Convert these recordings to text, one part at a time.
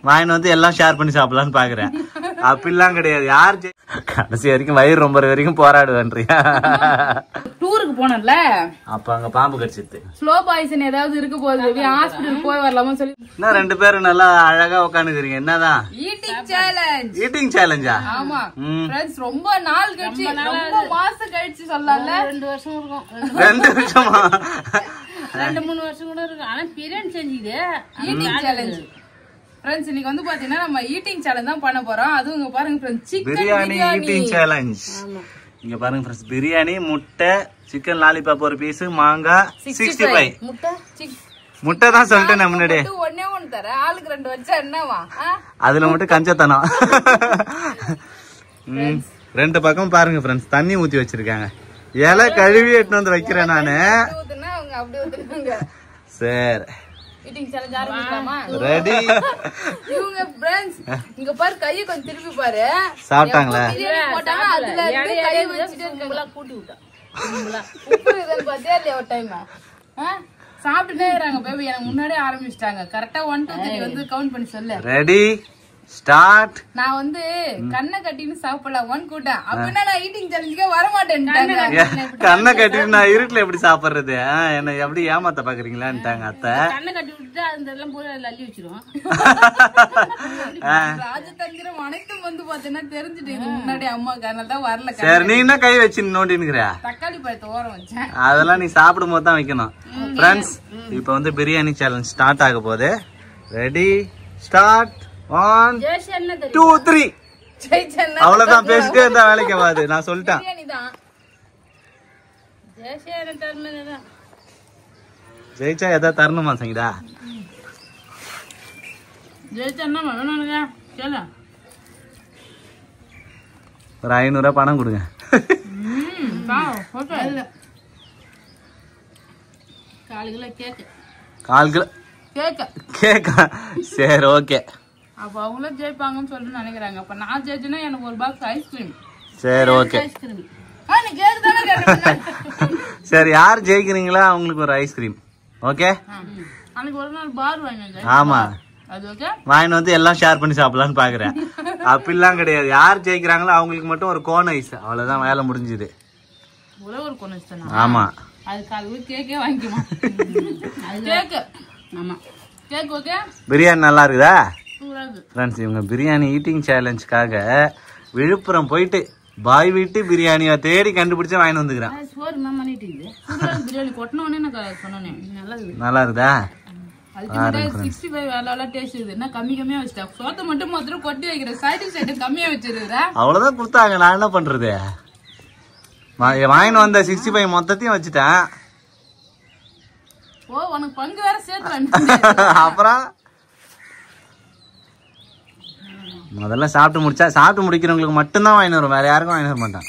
வாங்கிட்டு வந்து எல்லாம் ஷேர் பண்ணி சாப்பிடலான்னு பாக்குறேன். அப்படிலாம் கிடையாது. யார் கடைசி வரைக்கும் வயிறு ரொம்ப வரைக்கும் போராடுவேன்றியா? டூருக்கு போனல அப்ப அங்க பாம்பு கடிச்சிட்டு ஸ்லோ பாய்சன் ஏதாவது இருக்க போகுது, ஹாஸ்பிடல் போய் வரலாமா சொல்லி என்ன 2 பேரும் நல்லா அழகா உட்காந்துக்கிறீங்க. என்னதான் ஈட்டிங் சேலஞ்ச்? ஈட்டிங் சேலஞ்சா? ஆமா ஃப்ரெண்ட்ஸ், ரொம்ப நாள் கழிச்சு, ரொம்ப மாசம் கழிச்சு சொல்லல. 2 வருஷம் இருக்கும். 2 வருஷமா? 2-3 வருஷம் கூட இருக்கு. ஆனா பிரியாணி செஞ்சுது ஈட்டிங் சேலஞ்ச். ஃப்ரெண்ட்ஸ் இன்னைக்கு வந்து பாத்தீங்கன்னா நம்ம ஈட்டிங் சேலஞ்ச் தான் பண்ண போறோம். அதுவும் இங்க பாருங்க friends, chicken biryani eating challenge. இங்க பாருங்க ஃப்ரெண்ட்ஸ், பிரியாணி, முட்டை, சிக்கன் லாலிபாப் ஒரு பீஸ், மாங்காய் 65. முட்டை தான் சொல்லிட்டேன் முன்னாடி. ஒண்ணே ஒண்ணு தர, ஆளுக்கு 2 வச்சா என்னவா? அதுல மட்டும் கஞ்சத்தனம். 2 பக்கம் பாருங்க ஃப்ரெண்ட்ஸ், தண்ணி ஊத்தி வச்சிருக்காங்க. இலை கழுவி எட்டு வந்து வைக்கிறேன் நானு. சரி, ஈட்டிங் சேலஞ்ச் ஆரம்பிக்கலாமா? ரெடி. இவங்க ஃப்ரெண்ட்ஸ் இங்க பாரு, கையை கொஞ்சம் திருப்பி பாரு. சாப்பிட்டாங்களா? போட்டாங்க, அதுல இருந்து கை வச்சிட்டு இருக்காங்க. கூட்டி விட்டா உப்பு இதன் பாத்தியா இல்லையா ஒரு டைம்? சாப்பிட்டுட்டே இருக்காங்க பேபி. எனக்கு முன்னாடியே ஆரம்பிச்சிட்டாங்க. கரெக்டா 1 2 3 வந்து கவுண்ட் பண்ணி சொல்லு. Ready start. நான் வந்து கண்ணை கட்டின்னு சாப்பிடலாம் 1 கூட்டம். அப்படின்னா நான் ஈட்டிங் சேலஞ்சுக்கே வர மாட்டேன்ட்டாங்க. கண்ணை கட்டிட்டு நான் இருட்டுல எப்படி சாப்பிடுறது? என்ன எப்படி ஏமாத்த பாக்குறீங்களான்ட்டாங்க அத்தை. கண்ணை கட்டி விட்டுட்டு அதெல்லாம் பூரா அள்ளி வச்சிருவோம். ராஜதந்திரம் அனைத்தும் வந்து பாத்தீங்கன்னா தெரிஞ்சுட்டு முன்னாடி அம்மாக்கு, அதனால தான் வரல. சரி, நீ என்ன கை வச்சு நோண்டினுக்கிற? தக்காளி பழத்தை ஓரம் வச்சேன். அதெல்லாம் நீ சாப்பிடும் போது தான் வைக்கணும். ஃப்ரெண்ட்ஸ், இப்ப வந்து பிரியாணி சேலஞ்ச் ஸ்டார்ட் ஆக போகுது. Ready start. 1 2 3. அவ்வளவுதான், பேசிட்டே இருந்தா வேலைக்கு ஆகாது. நான் சொல்லிட்டேன். ஜெயிச்சா எதாவது தரணுமா சங்கீதா? ஒரு 500 ரூபாய் பணம் கொடுங்க. கால் கிலோ கேக்கா? சரி, ஓகே. அப்ப அவங்களும் ஜெயிப்பாங்கன்னு சொல்லிட்டு நினைக்கிறாங்க. அப்ப நான் ஜெயிச்சுன்னா எனக்கு ஒரு பாக்ஸ் ஐஸ்கிரீம். சரி, ஓகே. சரி, யார் ஜெயிக்கிறீங்களா அவங்களுக்கு ஒரு ஐஸ்கிரீம். ஓகே. அன்னைக்கு ஒரு நாள் பார் வாங்கினேன். ஆமா, அது ஓகே. வாங்கிட்டு வந்து எல்லாம் ஷேர் பண்ணி சாப்பிடலான்னு பாக்குறேன். அப்படிலாம் கிடையாது. யார் ஜெயிக்கிறாங்களோ அவங்களுக்கு மட்டும் ஒரு கோன் ஐஸ். அவ்வளவுதான், வேலை முடிஞ்சுது. ஒரே ஒரு கோன் ஐஸ் தானா? ஆமா. அதுக்கு அது கேக்கே வாங்கிக்குமா? கேக்கு. ஆமா, கேக் ஓகே. பிரியாணி நல்லா இருக்குதா ஃப்ரெண்ட்ஸ்? இவங்க பிரியாணி ஈட்டிங் சேலஞ்சுக்காக விழுப்புரம் போயிட்டு பாய் வீட்டு பிரியாணியை தேடி கண்டுபிடிச்சு வாங்கி வந்துக்கிறேன். நல்லா இருக்குதா? 65 வேலை டேஸ்ட் இருக்குது. என்ன கம்மி கம்மியா வச்சுட்டா? சோத்தை மட்டும் மாத்திரம் கொட்டி வைக்கிறேன். சைடு கம்மியா வச்சிருக்கா? அவ்வளவுதான் கொடுத்தாங்க. நான் என்ன பண்றது? வாங்கிட்டு வந்த 65 மொத்தத்தையும் வச்சுட்டேன். ஓ, உனக்கு பங்கு வேற சேர்த்து. அப்புறம் முதல்ல சாப்பிட்டு முடிக்கிறவங்களுக்கு மட்டும்தான் வாங்கிட்டு வரும், வேற யாருக்கும் வாங்கிட்டு வர மாட்டான்.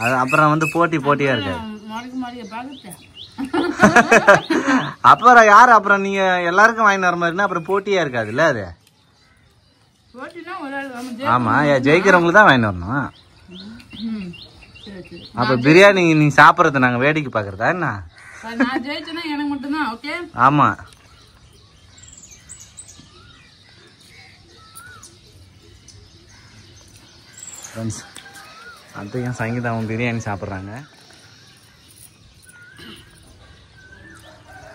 அது அப்புறம் வந்து போட்டியா இருக்காது. அப்புறம் யாரு, அப்புறம் நீங்க எல்லாருக்கும் வாங்கிட்டு வர மாதிரினா அப்புறம் போட்டியா இருக்காதுல்ல அது. ஆமா, ஜெயிக்கிறவங்களுக்கு தான் வாங்கிட்டு வரணும். அப்ப பிரியாணி நீ சாப்பிடறத நாங்க வேடிக்கை பாக்குறதா என்ன? நான் ஜெயிச்சேன்னா எனக்கு மட்டும்தான். ஓகே. ஆமா. ஃப்ரெண்ட்ஸ், அத்தையும் சங்கீதாவும் பிரியாணி சாப்பிட்றாங்க.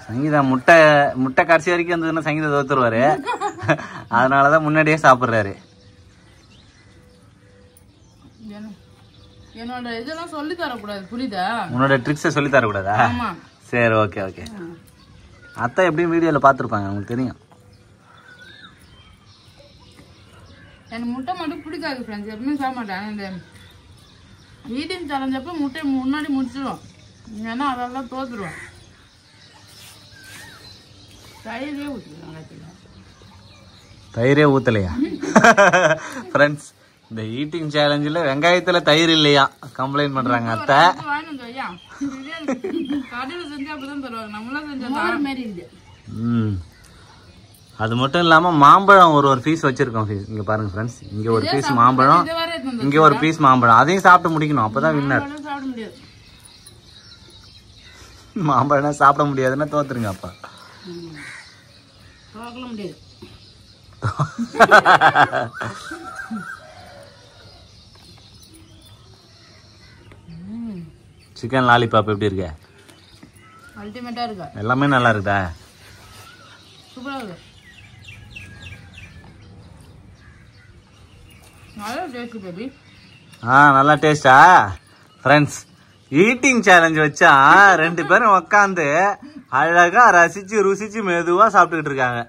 சங்கீதா முட்டை கடைசி வரைக்கும் வந்ததுன்னா சங்கீதா தோத்துருவாரு. அதனாலதான் முன்னாடியே சாப்பிட்றாரு. என்னோட இதெல்லாம் சொல்லி தரக்கூடாது, புரியுதா? உன்னோட ட்ரிக்ஸை சொல்லி தரக்கூடாதா? சரி, ஓகே. அத்தை எப்படியும் வீடியோல பாத்துருப்பாங்க, உங்களுக்கு தெரியும். எனக்கு முட்டை மட்டும் பிடிக்காது ஃப்ரெண்ட்ஸ், எப்பவுமே சாப்பிட மாட்டேன். இந்த ஈட்டிங் சேலஞ்ச் அப்போ முட்டையை முன்னாடி முடிச்சிடும், ஏன்னா அதெல்லாம் தோத்துருவோம். தயிரே ஊத்தலையா ஃப்ரெண்ட்ஸ்? இந்த ஈட்டிங் சேலஞ்சில் வெங்காயத்துல தயிர் இல்லையா கம்ப்ளைண்ட் பண்றாங்க அத்தை. அது மட்டும் இல்லாம மாம்பழம் ஒரு பீஸ் வச்சிருக்கோம். இங்க பாருங்க ஃப்ரெண்ட்ஸ், இங்க ஒரு பீஸ் மாம்பழம், இங்க ஒரு பீஸ் மாம்பழம். அதையும் சாப்பிட்டு முடிக்கணும், அப்பதான் வின்னர். மாம்பழம் சாப்பிட முடியாதுன்னா தோத்துருங்க. அப்ப அர்த்தம். சிக்கன் லாலிபாப் எப்படி இருக்கு? அல்டிமேட்டா இருக்கு. எல்லாமே நல்லா இருக்குதா? சூப்பரா இருக்கு. நல்லா டேஸ்ட் பேபி. நல்லா டேஸ்டா? ஃப்ரெண்ட்ஸ், ஈட்டிங் சேலஞ்ச் வச்சா 2 பேரும் உக்காந்து அழகா ரசிச்சு ருசிச்சு மெதுவா சாப்பிட்டுக்கிட்டு இருக்காங்க.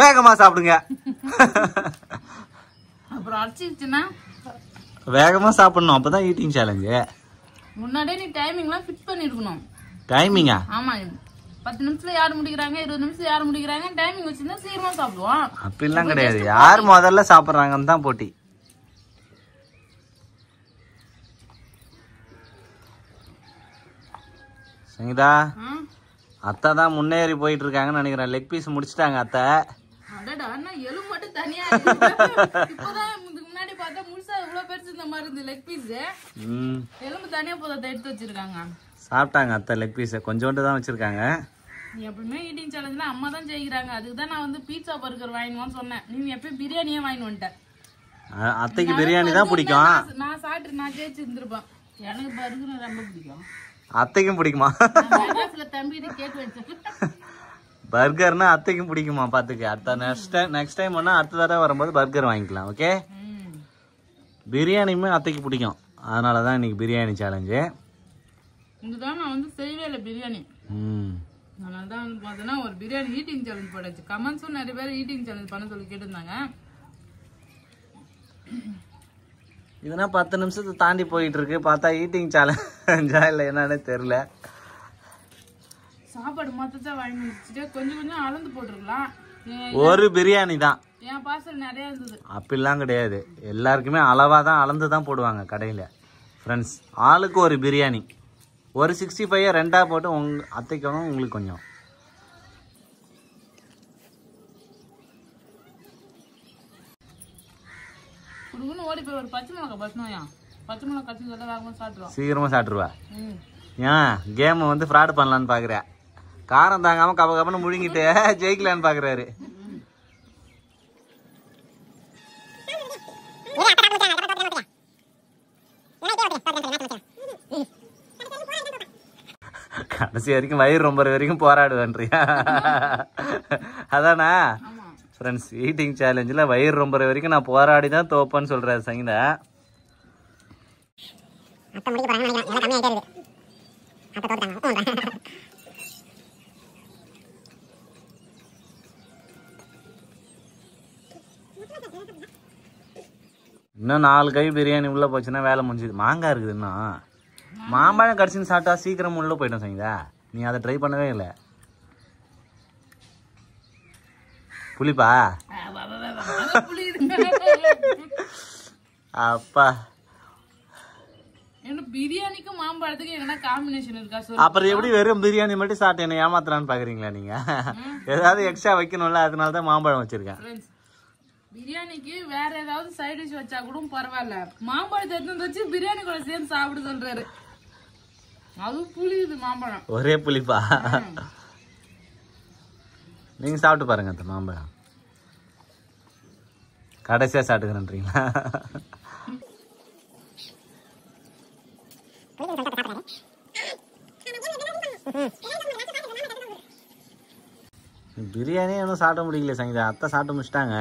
வேகமா சாப்பிடுங்க. அப்புறம் அடிச்சிருச்சுன்னா வேகமா சாப்பிடணும், அப்பதான் ஈட்டிங் சேலஞ்சு. முன்னாடியே நீ டைமிங்லாம் ஃபிட் பண்ணிருக்கணும். டைமிங்கா? ஆமா, 10 நிமிஷத்துல யார் முடிக்கிறாங்க, 20 நிமிஷத்துல யார் முடிக்கிறாங்க, டைமிங் வச்சிருந்தா சீக்கிரமா சாப்பிடுவோம். அப்படிலாம் கிடையாது, யார் முதல்ல சாப்பிடுறாங்கன்னு தான் போட்டி. சங்கீதா, அத்தை தான் முன்னேறி போயிட்டு இருக்காங்கன்னு நினைக்கிறேன். லெக் பீஸ் முடிச்சிட்டாங்க அத்தை. அடடா, அண்ணா எலும்பு மட்டும் தனியா இருக்கு. இப்பதான் முன்னாடி பார்த்தா முழுசா இவ்வளவு பெருசு இந்த மாதிரி இருந்து லெக் பீஸ். எலும்பு தனியா போதை எடுத்து வச்சிருக்காங்க. சாப்பிட்டாங்க அத்தை லெக் பீஸை, கொஞ்சோண்டு தான் வச்சிருக்காங்க. நீ எப்பவுமே ஈட்டிங் சேலஞ்சுல அம்மா தான் ஜெயிக்கிறாங்க. அதுக்கு தான் நான் வந்து பீட்சா பர்கர் வாங்கினோன்னு சொன்னேன். நீ எப்பயும் பிரியாணியே வாங்கிட்டு வந்துட்டேன். அத்தைக்கு பிரியாணி தான் பிடிக்கும். நான் சாப்பிட்டு நான் ஜெயிச்சு இருந்திருப்பேன். எனக்கு பர்கர் ரொம்ப பிடிக்கும். அத்தைக்கும் பிடிக்குமா? தம்பி கேட்டு வச்சேன். பர்கர்னா அத்தைக்கும் பிடிக்குமா? பாத்துக்க, அடுத்த நெக்ஸ்ட் டைம் வேணா அடுத்த தடவை வரும்போது பர்கர் வாங்கிக்கலாம். ஓகே, பிரியாணியுமே அத்தைக்கு பிடிக்கும், அதனாலதான் இன்னைக்கு பிரியாணி சேலஞ்சு. இதுதான் நான் வந்து செய்யவே இல்லை பிரியாணி. அதனாலதான் வந்து பார்த்தோன்னா ஒரு பிரியாணி ஈட்டிங் சேலஞ்ச் போட்டாச்சு. கமெண்ட்ஸும் நிறைய பேர் ஈட்டிங் சேலஞ்ச் பண்ண சொல்லி கேட்டிருந்தாங்க. இதுனா 10 நிமிஷத்தை தாண்டி போயிட்டு இருக்கு. பார்த்தா ஈட்டிங் சேலஞ்சா இல்லை என்னன்னு தெரியல. சாப்பாடு மொத்தத்தை வாங்கி முடிச்சுட்டு கொஞ்சம் கொஞ்சம் அளந்து போட்டுருக்கலாம். ஒரு பிரியாணி தான், என் பார்சல் நிறைய இருந்தது. அப்படிலாம் கிடையாது, எல்லாருக்குமே அளவா தான் அளந்து தான் போடுவாங்க கடையில. ஃப்ரெண்ட்ஸ், ஆளுக்கு ஒரு பிரியாணி, ஒரு 65 2ஆ போட்டு உங்க அத்தைக்கு உங்களுக்கு கொஞ்சம். ஓடி போய் ஒரு பச்சை மிளகா பச்சனோயா, பச்சை மிளகா கட்சி சொல்ல வேகமா சாப்பிடுவோம். சீக்கிரமா சாப்பிட்டுருவா. ஏன் கேம் வந்து ஃப்ராட் பண்ணலான்னு பாக்குற? காரம் தாங்காம கப கபன்னு முழுங்கிட்டு ஜெயிக்கலான்னு பாக்குறாரு. கடைசி வரைக்கும் வயிறு ரொம்ப வரைக்கும் போராடுவேன்றியா? அதானா ஃப்ரெண்ட்ஸ், ஈட்டிங் சேலஞ்சில் வயிறு ரொம்ப வரைக்கும் நான் போராடி தான் தோப்பேன்னு சொல்றாரு சங்கீதா. இன்னும் 4 கை பிரியாணி உள்ள போச்சுன்னா வேலை முடிஞ்சுது. மாங்காய் இருக்குது இன்னும். மாம்பழம் கடிச்சுன்னு சாப்பிட்டா சீக்கிரம் உள்ள போயிட்டோம் சங்கீதா. நீ அதை ட்ரை பண்ணவே இல்லை. புளிப்பா? அப்பா, பிரியாணிக்கும் மாம்பழத்துக்கு என்ன காம்பினேஷன் இருக்கா? அப்புறம் எப்படி வெறும் பிரியாணி மட்டும் சாப்பிட்டு என்ன ஏமாத்தலான்னு பாக்குறீங்களா நீங்க? ஏதாவது எக்ஸ்ட்ரா வைக்கணும்ல, அதனாலதான் மாம்பழம் வச்சிருக்கேன். பிரியாணிக்கு வேற ஏதாவது சைட் டிஷ் வச்சா கூட பரவாயில்ல, மாம்பழத்தை எடுத்து வச்சு பிரியாணி கூட சேர்ந்து சாப்பிட சொல்றாரு. அது புளியுது மாம்பழம். ஒரே புளிப்பா? நீங்க சாப்பிட்டு பாருங்க அந்த மாம்பழம், கடைசியா சாப்பிட்டுக்கிறேன்றீங்களா? பிரியாணி ஒன்றும் சாப்பிட முடியல சங்கீதா, அத்தை சாப்பிட்டு முடிச்சிட்டாங்க.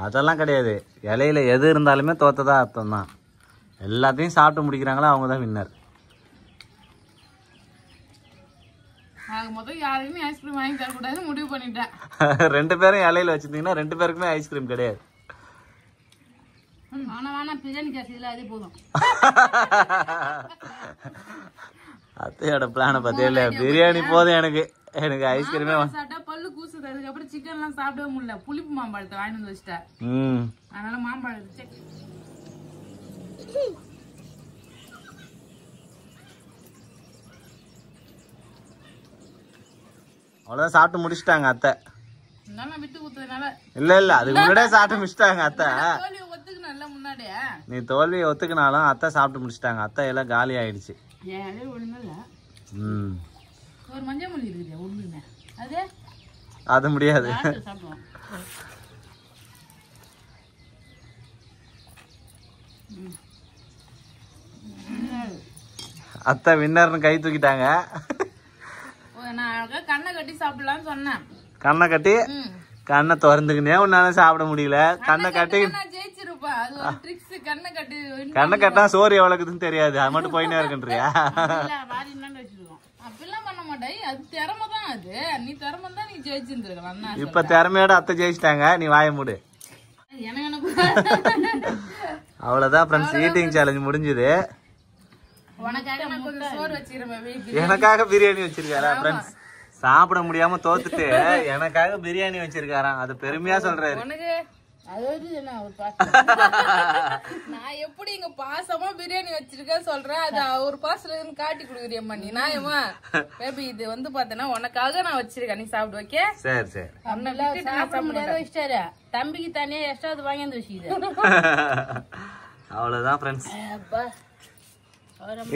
அதெல்லாம் கிடையாது, இலையில எது இருந்தாலுமே தோத்ததா அர்த்தம் தான். எல்லாத்தையும் சாப்பிட்டு முடிக்கிறாங்களா அவங்க தான் வின்னர். யாருக்குமே ஐஸ்கிரீம் வாங்கி தரக்கூடாது முடிவு பண்ணிட்டேன். 2 பேரும் இலையில வச்சிருந்தீங்கன்னா 2 பேருக்குமே ஐஸ்கிரீம் கிடையாது. பிரியாணி காசில அதே போதும். அத்தையோட பிளான பத்தியில பிரியாணி போதும் எனக்கு, எனக்கு ஐஸ்கிரீமே சாப்பிட்டா பல்லு கூசுது. அதுக்கப்புறம் சிக்கன் எல்லாம் சாப்பிடவே முடியல, புளிப்பு மாம்பழத்தை வாங்கி வந்து வச்சுட்டேன். அதனால மாம்பழம் அவ்வளவுதான் சாப்பிட்டு முடிச்சிட்டாங்க அத்தை. விட்டு குத்துறதுனால இல்ல இல்ல, அதுக்கு முன்னாடியே சாப்பிட்டு முடிச்சிட்டாங்க அத்தை. முன்னாடியே நீ தோல்வியை ஒத்துக்கினாலும் அத்தை சாப்பிட்டு முடிச்சிட்டாங்க. அத்தை எல்லாம் காலி ஆயிடுச்சு. ஒரு மஞ்சள் மல்லி இருக்குது ஒண்ணுமே. அது அது முடியாது. சாப்பிடுவோம். அத்தை வின்னர்னு கை தூக்கிட்டாங்க. நான் கண்ணை கட்டி சாப்பிடலாம்னு சொன்னேன். கண்ணை கட்டி கண்ணை திறந்துக்கினே உன்னால சாப்பிட முடியல. கண்ணை கட்டி ஜெயிச்சிருப்பேன். அது ஒரு ட்ரிக்ஸ். கண்ணை கட்டி கண்ணை கட்டினா சோறு எவ்வளவுக்குதுன்னு தெரியாது. அது மட்டும் போயினே இருக்குன்றியா? அப்படிலாம் பண்ண மாட்டேன். அது திறமை தான். அது நீ திறமை தான். நீ ஜெயிச்சிருந்துருக்கலாம். இப்ப திறமையோட அத்தை ஜெயிச்சிட்டாங்க. நீ வாய மூடு. அவ்வளவுதான் ஃப்ரெண்ட்ஸ். ஈட்டிங் சேலஞ்ச் முடிஞ்சது. எனக்காக பிரியாணி வச்சிருக்காரா ஃப்ரெண்ட்ஸ்? சாப்பிட முடியாம தோத்துட்டு எனக்காக பிரியாணி வச்சிருக்காராம். அது பெருமையா சொல்றாரு. நான் எப்படி இங்க பாசமா பிரியாணி வச்சிருக்கேன் சொல்றேன். அது ஒரு பாசல காட்டி குடுக்குறியம்மா நீ. நாயம்மா பேபி இது வந்து பாத்தேன்னா உனக்காக நான் வச்சிருக்கேன். நீ சாப்பிடு. ஓகே சரி சரி. வச்சிட்டாரு தம்பிக்கு தனியா எக்ஸ்ட்ரா அது வாங்கி வந்து வச்சுக்கிது. அவ்வளவுதான் friends.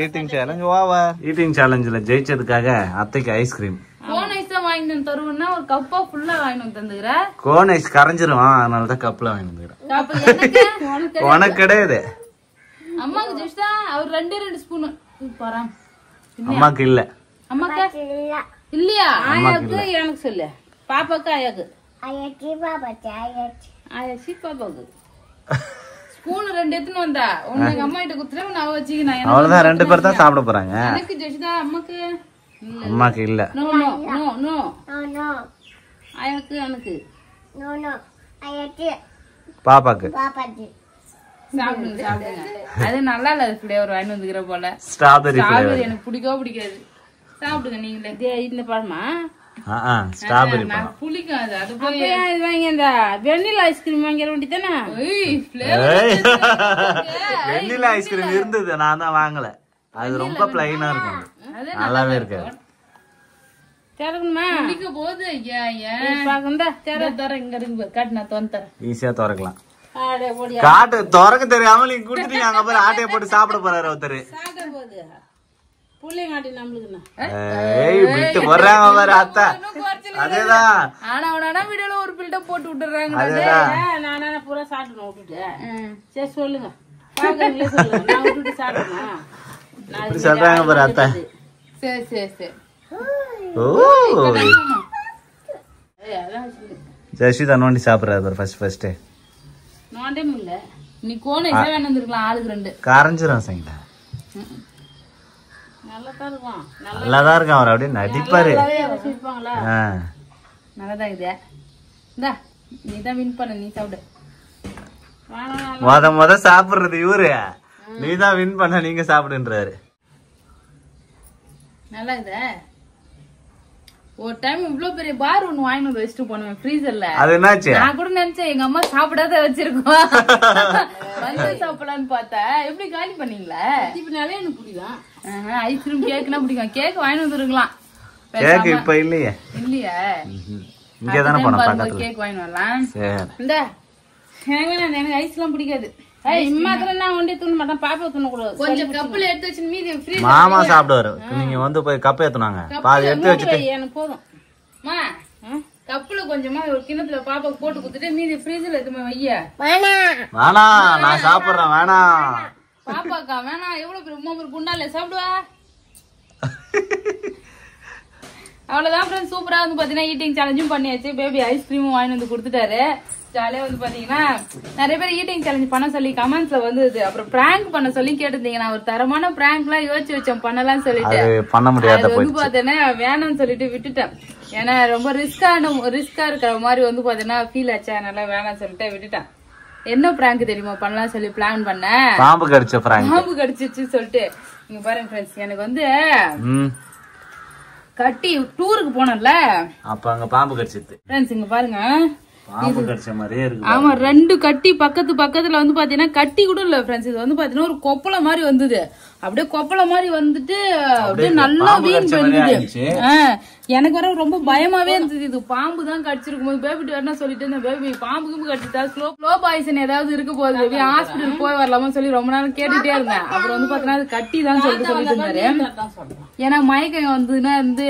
Eating challenge over. Eating சேலஞ்சில் ஜெயிச்சதுக்காக அத்தைக்கு ஐஸ்கிரீம். கோன் ஐஸ் தான் வாங்கி வந்து தருவோம்னா ஒரு கப்பா ஃபுல்லா வாங்கி வந்து தந்துக்கிற. கோன் ஐஸ் கரைஞ்சிரும். அதனாலதான் கப்ல வாங்கி வந்துக்கிறேன். உனக்கு கிடையாது. அம்மாக்கு ஜெயிச்சா அவர் 2 ஸ்பூன் போறான். அம்மாக்கு இல்ல. அம்மாக்கு இல்லையா? ஆயாக்கு எனக்கு சொல்லு. பாப்பாக்கு ஆயாக்கு. ஆயாச்சி பாப்பாக்கு ஸ்பூன் 2 எடுத்துன்னு வந்தா. உனக்கு அம்மா கிட்ட குடுத்துட்டு நான் வச்சுக்கினேன். அவ்வளவுதான். 2 பேர் தான் சாப்பிட போறாங்க. எனக்கு ஜெயிச்சா அம்மாக்கு அம்மாக்கு இல்ல. No no no no no. ஆயாக்கு எனக்கு. No no. ஆயாக்கு பாப்பாக்கு. பாப்பாக்கு. சாப்பிடுங்க சாப்பிடுங்க. அது நல்லா இல்ல ஃப்ளேவர் வாங்கி வந்துக்கிற போல. ஸ்ட்ராபெரி ஃப்ளேவர் எனக்கு பிடிக்காது. சாப்பிடுங்க நீங்களே. இந்த பழமா? ஸ்ட்ராபெரி பழம் புளிக்கும். அது அது போய் இது வாங்கி அந்த வெண்ணிலா ஐஸ்கிரீம் வாங்கிற வேண்டியதானே? வெண்ணிலா ஐஸ்கிரீம் இருந்தது. நான் தான் வாங்கல. அது ரொம்ப பிளைனா இருக்கும். நல்லாவே இருக்காது. ஈஸியா திறக்கலாம். காட்டு திறக்க தெரியாம நீங்க குடுத்துட்டீங்க. அங்க போய் ஆட்டைய போட்டு சாப்பிட போறாரு ஒருத்தரு. விட்டு போடுறாங்க பாரு அத்தை. அதேதான். ஒரு பில்டப் போட்டு விட்டுறாங்க. பூரா சாப்பிட்டு விட்டுட்டேன். சரி சொல்லுங்க. சொல்றாங்க பாரு அத்தை. சரி சரி சரி. ஜெஷிதா நோண்டி சாப்பிடுறாரு ஃபர்ஸ்ட். நோண்டே முடியல. நீ கோனை வேணும் வந்துருக்கலாம். ஆளுக்கு 2 கரைஞ்சிரும் சைடா. நல்லாதான் இருக்கும். அவர் அப்படியே நடிப்பாரு. நல்லாதான் இது. நீதான் வின் பண்ண. நீ சாப்பிடு. முத சாப்பிடுறது இவரு. நீதான் வின் பண்ண. நீங்க சாப்பிடுன்றாரு. நல்லா இது. ஒரு டைம் இவ்வளவு பெரிய பார் ஒண்ணு வாங்கி வந்து வச்சுட்டு போனேன் ஃப்ரீசர்ல. அது என்னாச்சு? நான் கூட நினைச்சேன் எங்க அம்மா சாப்பிடாத வச்சிருக்கோம். வந்து சாப்பிடலான்னு பார்த்தா எப்படி காலி பண்ணீங்களா? இப்பனாலே எனக்கு பிடிக்கும். ஐஸ்கிரீம் கேக்னா பிடிக்கும். கேக் வாங்கி வந்துருக்கலாம். கேக் இப்ப இல்லையே. இல்லையா? இங்கதானே போனோம் பக்கத்துல. கேக் வாங்கி வரலாம். சரி. இந்த எனக்கு ஐஸ் எல்லாம் பிடிக்காது. கொஞ்சம் கப்பல் எடுத்து வச்சு மீதி மாமா சாப்பிடுவாரு. நீங்க வந்து போய் கப்ப ஏத்துனாங்க. பாதி எடுத்து வச்சுட்டு எனக்கு போதும். கப்புல கொஞ்சமா ஒரு கிணத்துல பாப்பா போட்டு குடுத்துட்டு மீதி ஃப்ரீசர்ல எடுத்து வைய. வேணா நான் சாப்பிடுறேன். வேணா பாப்பாக்கா வேணா. எவ்வளவு பெரிய குண்டால சாப்பிடுவா. அவ்வளவுதான் ஃப்ரெண்ட்ஸ். சூப்பரா வந்து பாத்தீங்கன்னா ஈட்டிங் சேலஞ்சும் பண்ணியாச்சு. பேபி ஐஸ்கிரீமும் வாங்கி வந்து கொடுத்துட்டாரு. ஜாலியா வந்து பாத்தீங்கன்னா நிறைய பேர் ஈட்டிங் சேலஞ்ச் பண்ண சொல்லி கமெண்ட்ஸ்ல வந்தது. அப்புறம் பிராங்க் பண்ண சொல்லி கேட்டிருந்தீங்க. நான் ஒரு தரமான பிராங்க் எல்லாம் யோசிச்சு வச்சேன் பண்ணலாம் சொல்லிட்டு. பண்ண முடியாது வந்து பாத்தீங்கன்னா வேணாம்னு சொல்லிட்டு விட்டுட்டேன். ஏன்னா ரொம்ப ரிஸ்கா இருக்கிற மாதிரி வந்து பாத்தீங்கன்னா ஃபீல் ஆச்சா. அதனால வேணாம்னு சொல்லிட்டு விட்டுட்டேன். என்ன பிராங்க் தெரியுமா பண்ணலாம் சொல்லி பிளான் பண்ணேன். பாம்பு கடிச்ச பிராங்க். பாம்பு கடிச்சிச்சு சொல்லிட்டு இங்க பாருங்க ஃப்ரெண்ட்ஸ். எனக்கு வந்து கட்டி டூருக்கு போனோம்ல. அப்ப அங்க பாம்பு கடிச்சிட்டு ஃப்ரெண்ட்ஸ் இங்க பாருங்க. பாம்பு கடிச்ச மாதிரியே இருக்கு. ஆமா 2 கட்டி பக்கத்துல வந்து பாத்தீங்கன்னா கட்டி கூட இல்ல ஃப்ரெண்ட்ஸ். இது வந்து பாத்தீங்கன்னா ஒரு கொப்பள மாதிரி வந்தது. அப்படியே கொப்பள மாதிரி வந்துட்டு அப்படியே நல்லா வீண் போயிருந்தது. எனக்கு வர ரொம்ப பயமாவே இருந்தது. இது பாம்பு தான் கடிச்சிருக்கும் போது பேபி வேணா சொல்லிட்டு இருந்தேன், பேபி பாம்புக்கு கடிச்சிட்டா ஸ்லோ பாய்சன் ஏதாவது இருக்க போகுது பேபி, ஹாஸ்பிட்டல் போய் வரலாமா சொல்லி ரொம்ப நேரம் கேட்டுட்டே இருந்தேன். அப்புறம் வந்து பாத்தீங்கன்னா அது கட்டி தான் சொல்லிட்டு இருந்தாரு. ஏன்னா மயக்கம் வந்துன்னா வந்து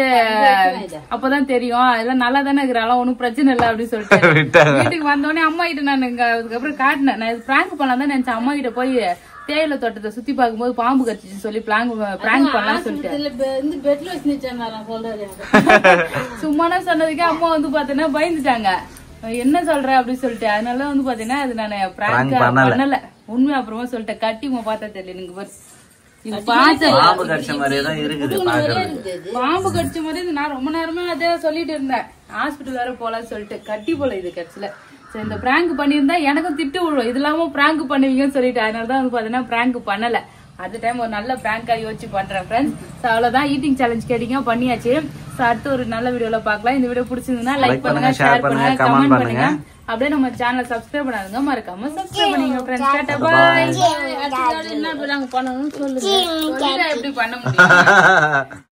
அப்பதான் தெரியும் இதெல்லாம் நல்லா தானே இருக்கிறாலும் ஒன்னும் பிரச்சனை இல்லை அப்படின்னு சொல்லிட்டு வீட்டுக்கு வந்தோடனே அம்மா கிட்ட நான் அதுக்கப்புறம் காட்டினேன். நான் பிராங்க் பண்ணலாம் தான் நினைச்சேன். அம்மா கிட்ட போய் தேயிலை தோட்டத்தை சுத்தி பார்க்கும்போது பாம்பு கடிச்சிச்சு சொல்லி பிராங்க் பண்ணலாம்னு சொல்லிட்டு சும்மானா சொன்னதுக்கே அம்மா வந்து பாத்தீங்கன்னா பயந்துட்டாங்க. என்ன சொல்ற அப்படின்னு சொல்லிட்டு அதனால வந்து பாத்தீங்கன்னா அது நான் பிராங்க் பண்ணல உண்மை. அப்புறமா சொல்லிட்டேன் கட்டிமா பார்த்தா தெரியல நீங்க பாம்பு கடிச்ச மாதிரி நான் ரொம்ப நேரமா அதே சொல்லிட்டு இருந்தேன். ஹாஸ்பிட்டல் வேற போலான்னு சொல்லிட்டு கட்டி போல இது கட்சியில. சரி இந்த பிராங்க் பண்ணியிருந்தா எனக்கும் திட்டு விழும், இது இல்லாம பிராங்க் பண்ணுவீங்கன்னு சொல்லிட்டு அதனாலதான் வந்து பாத்தீங்கன்னா பிராங்க் பண்ணல. அந்த டைம் ஒரு நல்ல பிராங்கா யோசிச்சு பண்றேன் ஃப்ரெண்ட்ஸ். அவ்வளவுதான் ஈட்டிங் சேலஞ்ச் கேட்டீங்க பண்ணியாச்சு. அடுத்து ஒரு நல்ல வீடியோல பாக்கலாம். இந்த வீடியோ பிடிச்சிருந்தா லைக் பண்ணுங்க, ஷேர் பண்ணுங்க, கமெண்ட் பண்ணுங்க. அப்படியே நம்ம சேனலை சப்ஸ்கிரைப் பண்ணாதுங்க, மறக்காம சப்ஸ்கிரைப் பண்ணுங்க ஃப்ரெண்ட்ஸ். Tata bye. என்ன பண்ணணும் சொல்லுங்க, எப்படி பண்ண முடியும்?